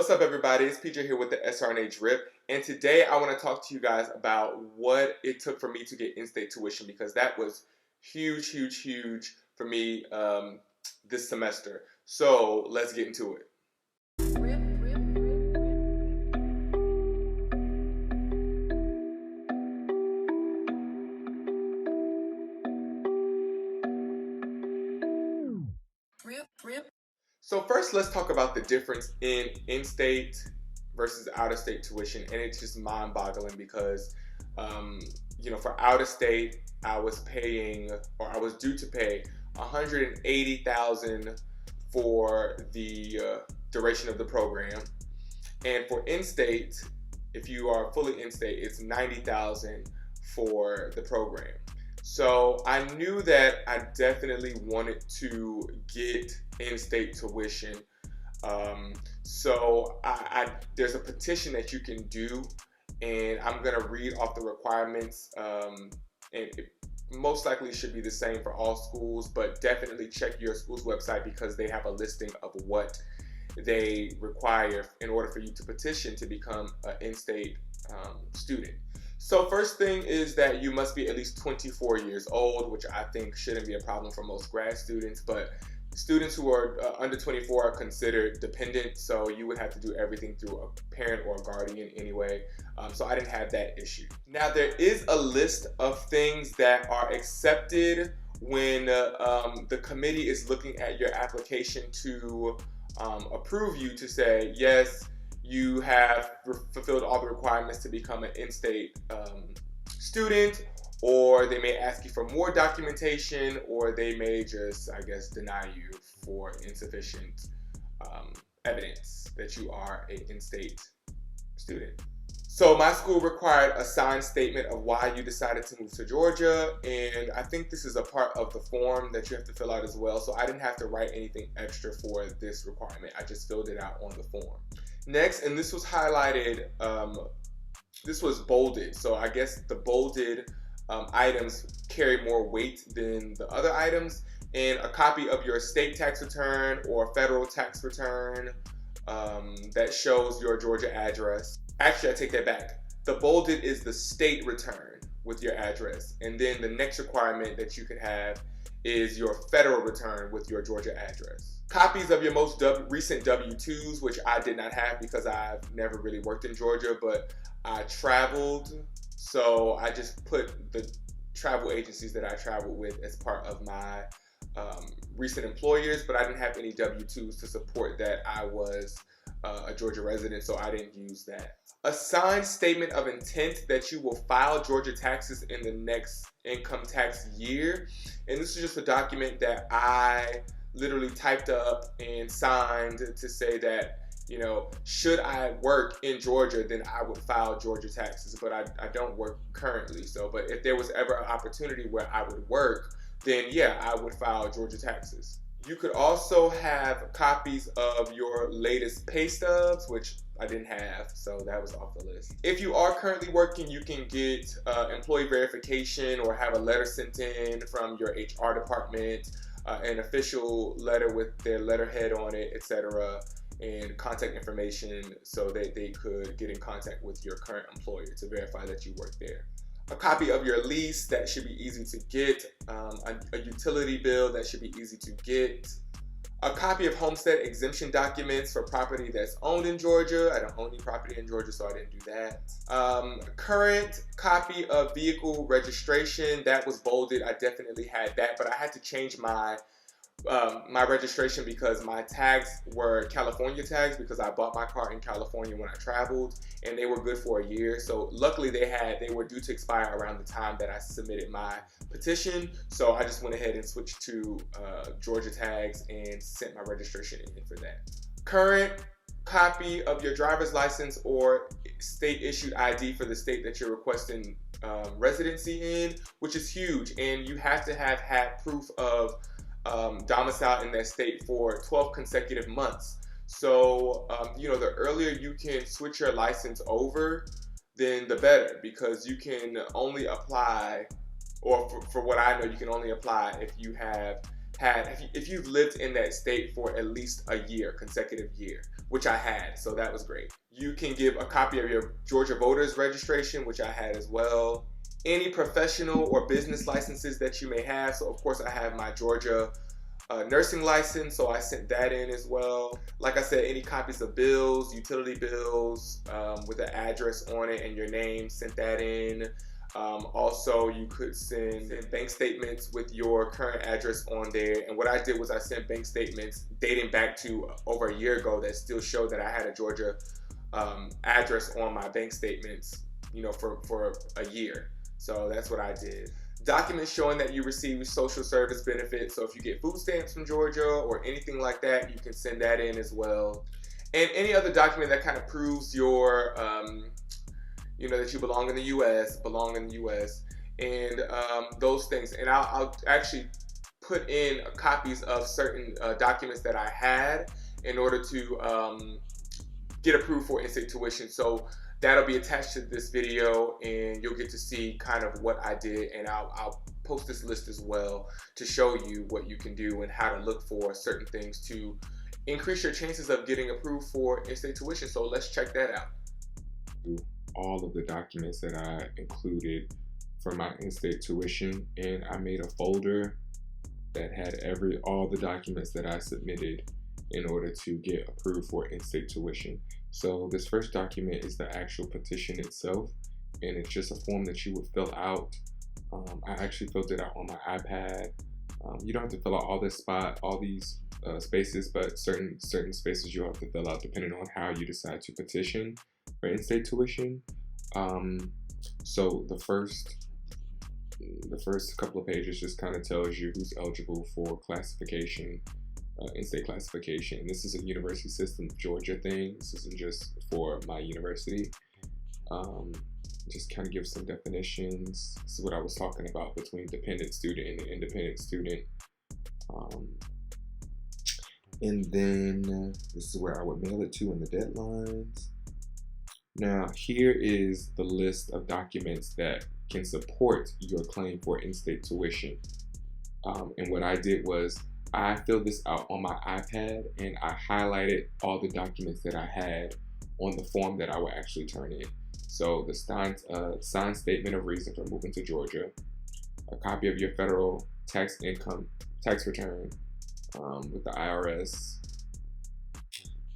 What's up, everybody? It's PJ here with the SRNA Drip, and today I want to talk to you guys about what it took for me to get in-state tuition, because that was huge for me this semester. So let's get into it. So first, let's talk about the difference in in-state versus out-of-state tuition, and it's just mind-boggling because, for out-of-state, I was due to pay $180,000 for the duration of the program, and for in-state, if you are fully in-state, it's $90,000 for the program. So I knew that I definitely wanted to get in-state tuition. So there's a petition that you can do, and I'm gonna read off the requirements. And it most likely should be the same for all schools, but definitely check your school's website because they have a listing of what they require in order for you to petition to become an in-state student. So first thing is that you must be at least 24 years old, which I think shouldn't be a problem for most grad students, but students who are under 24 are considered dependent, so you would have to do everything through a parent or a guardian anyway, so I didn't have that issue. Now there is a list of things that are accepted when the committee is looking at your application to approve you, to say, yes, you have fulfilled all the requirements to become an in-state student, or they may ask you for more documentation, or they may just, I guess, deny you for insufficient evidence that you are an in-state student. So my school required a signed statement of why you decided to move to Georgia, and I think this is a part of the form that you have to fill out as well, so I didn't have to write anything extra for this requirement. I just filled it out on the form. Next, and this was highlighted, this was bolded, so I guess the bolded items carry more weight than the other items, and a copy of your state tax return or federal tax return that shows your Georgia address. Actually, I take that back. The bolded is the state return with your address, and then the next requirement that you could have is your federal return with your Georgia address. Copies of your most recent W-2s, which I did not have because I've never really worked in Georgia, but I traveled, so I just put the travel agencies that I traveled with as part of my recent employers, but I didn't have any W-2s to support that I was a Georgia resident, so I didn't use that. A signed statement of intent that you will file Georgia taxes in the next income tax year, and this is just a document that I literally typed up and signed to say that, should I work in Georgia, then I would file Georgia taxes, but I don't work currently. So, but if there was ever an opportunity where I would work, then yeah, I would file Georgia taxes. You could also have copies of your latest pay stubs, which I didn't have, so that was off the list. If you are currently working, you can get employee verification or have a letter sent in from your HR department, an official letter with their letterhead on it, etc., and contact information so that they could get in contact with your current employer to verify that you work there. A copy of your lease, that should be easy to get. A utility bill, that should be easy to get. A copy of homestead exemption documents for property that's owned in Georgia. I don't own any property in Georgia, so I didn't do that. Current copy of vehicle registration, that was bolded. I definitely had that, but I had to change my registration because my tags were California tags because I bought my car in California when I traveled, and they were good for a year. So luckily they were due to expire around the time that I submitted my petition. So I just went ahead and switched to Georgia tags and sent my registration in for that. Current copy of your driver's license or state issued ID for the state that you're requesting residency in, which is huge, and you have to have had proof of domicile in that state for 12 consecutive months. So, the earlier you can switch your license over, then the better, because you can only apply, or for what I know, you can only apply if you have if you've lived in that state for at least a year, consecutive year, which I had, so that was great. You can give a copy of your Georgia voters registration, which I had as well. Any professional or business licenses that you may have. So of course I have my Georgia nursing license, so I sent that in as well. Like I said, any copies of bills, utility bills with an address on it and your name, sent that in. Also, you could send bank statements with your current address on there. And what I did was I sent bank statements dating back to over a year ago that still showed that I had a Georgia address on my bank statements, you know, for a year. So that's what I did. Documents showing that you receive social service benefits. So if you get food stamps from Georgia or anything like that, you can send that in as well. And any other document that kind of proves your, you know, that you belong in the U.S., and those things. And I'll actually put in copies of certain documents that I had in order to get approved for in-state tuition. So that'll be attached to this video, and you'll get to see kind of what I did. And I'll post this list as well to show you what you can do and how to look for certain things to increase your chances of getting approved for in-state tuition. So let's check that out. All of the documents that I included for my in-state tuition, and I made a folder that had all the documents that I submitted in order to get approved for in-state tuition. So this first document is the actual petition itself, and it's just a form that you would fill out. I actually filled it out on my iPad. You don't have to fill out all these spaces, but certain spaces you have to fill out depending on how you decide to petition for in-state tuition. So the first couple of pages just kind of tells you who's eligible for classification, in-state classification. And this is a University System of Georgia thing. This isn't just for my university. Just kind of give some definitions. This is what I was talking about between dependent student and the independent student. And then this is where I would mail it to and the deadlines. Now, here is the list of documents that can support your claim for in-state tuition. And what I did was I filled this out on my iPad, and I highlighted all the documents that I had on the form that I would actually turn in. So the signed statement of reason for moving to Georgia, a copy of your federal tax return with the IRS,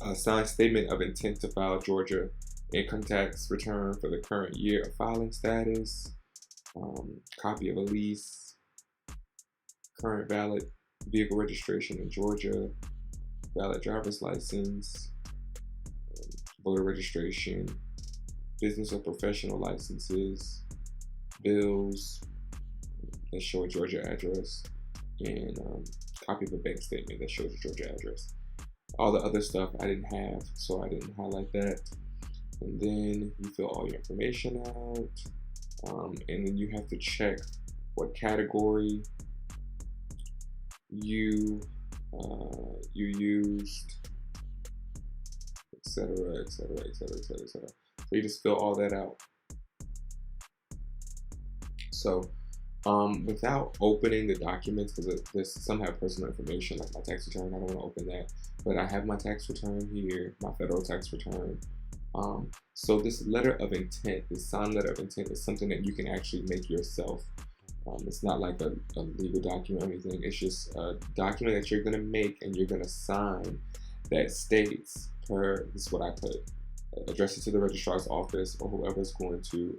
a signed statement of intent to file Georgia income tax return for the current year of filing status, copy of a lease, current valid vehicle registration in Georgia, valid driver's license, voter registration, business or professional licenses, bills that show a Georgia address, and copy of a bank statement that shows a Georgia address. All the other stuff I didn't have, so I didn't highlight that. And then you fill all your information out, and then you have to check what category you used, etc., etc., etc., etc., etc. So you just fill all that out. So without opening the documents, because there's some have personal information like my tax return, I don't want to open that, but I have my tax return here, my federal tax return. So this letter of intent, this signed letter of intent, is something that you can actually make yourself. It's not like a legal document or anything. It's just a document that you're going to make and you're going to sign that states, this is what I put, address it to the registrar's office or whoever's going to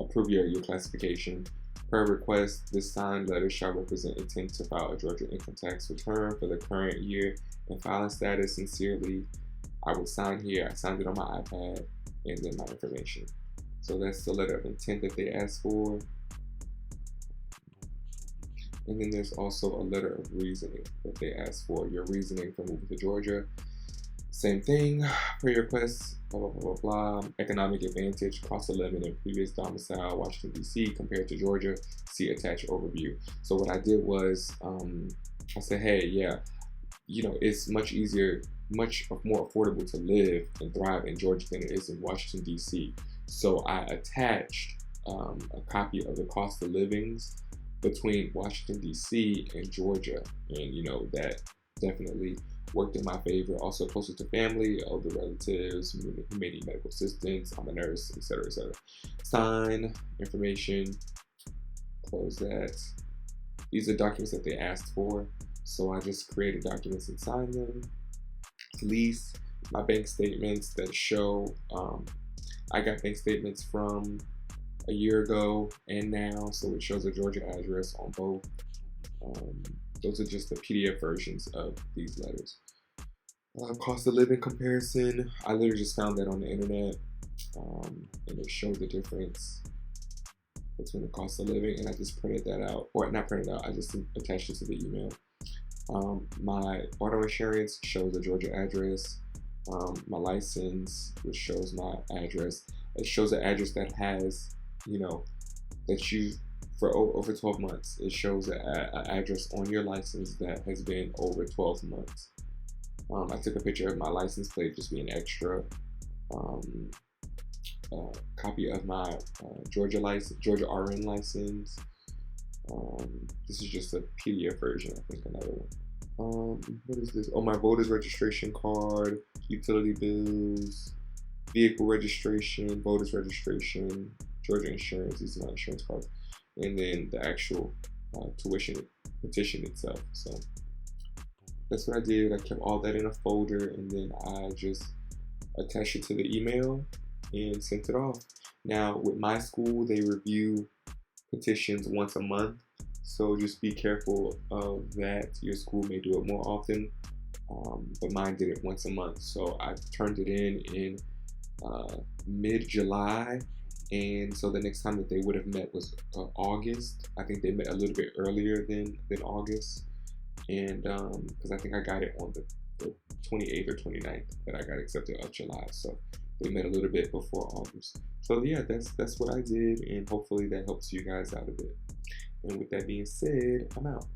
approve your classification. Per request, this signed letter shall represent intent to file a Georgia income tax return for the current year and filing status. Sincerely, I would sign here. I signed it on my iPad, and then my information. So that's the letter of intent that they asked for. And then there's also a letter of reasoning that they asked for. Your reasoning for moving to Georgia. Same thing, per your request, blah, blah, blah, blah, blah. Economic advantage, cost of living in previous domicile, Washington, D.C. compared to Georgia. See attached overview. So what I did was, I said, hey, yeah, you know, it's much easier, much more affordable to live and thrive in Georgia than it is in Washington, D.C. So I attached a copy of the cost of livings between Washington, D.C. and Georgia. And, you know, that definitely worked in my favor. Also closer to family, older relatives who may need medical assistance. I'm a nurse, etc., etc. Sign, information, close that. These are documents that they asked for. So I just created documents and signed them. Lease, my bank statements that show, I got bank statements from a year ago and now, so it shows a Georgia address on both. Those are just the PDF versions of these letters. Cost of living comparison, I literally just found that on the internet, and it showed the difference between the cost of living, and I just printed that out, or not printed out, I just attached it to the email. My auto insurance shows a Georgia address. My license, which shows my address, it shows an address that has, you know, that you for over 12 months. It shows an address on your license that has been over 12 months. I took a picture of my license plate just being extra. Copy of my Georgia RN license. This is just a PDF version. I think another one. What is this? Oh, my voter's registration card, utility bills, vehicle registration, voter's registration, Georgia insurance. These are my insurance cards, and then the actual tuition petition itself. So that's what I did. I kept all that in a folder, and then I just attached it to the email and sent it off. Now, with my school, they review petitions once a month, so just be careful of that. Your school may do it more often, but mine did it once a month. So I turned it in mid-July, and so the next time that they would have met was August. I think they met a little bit earlier than August, and because I think I got it on the 28th or 29th that I got accepted of July, so they met a little bit before August. So yeah, that's what I did, and hopefully that helps you guys out a bit. And with that being said, I'm out.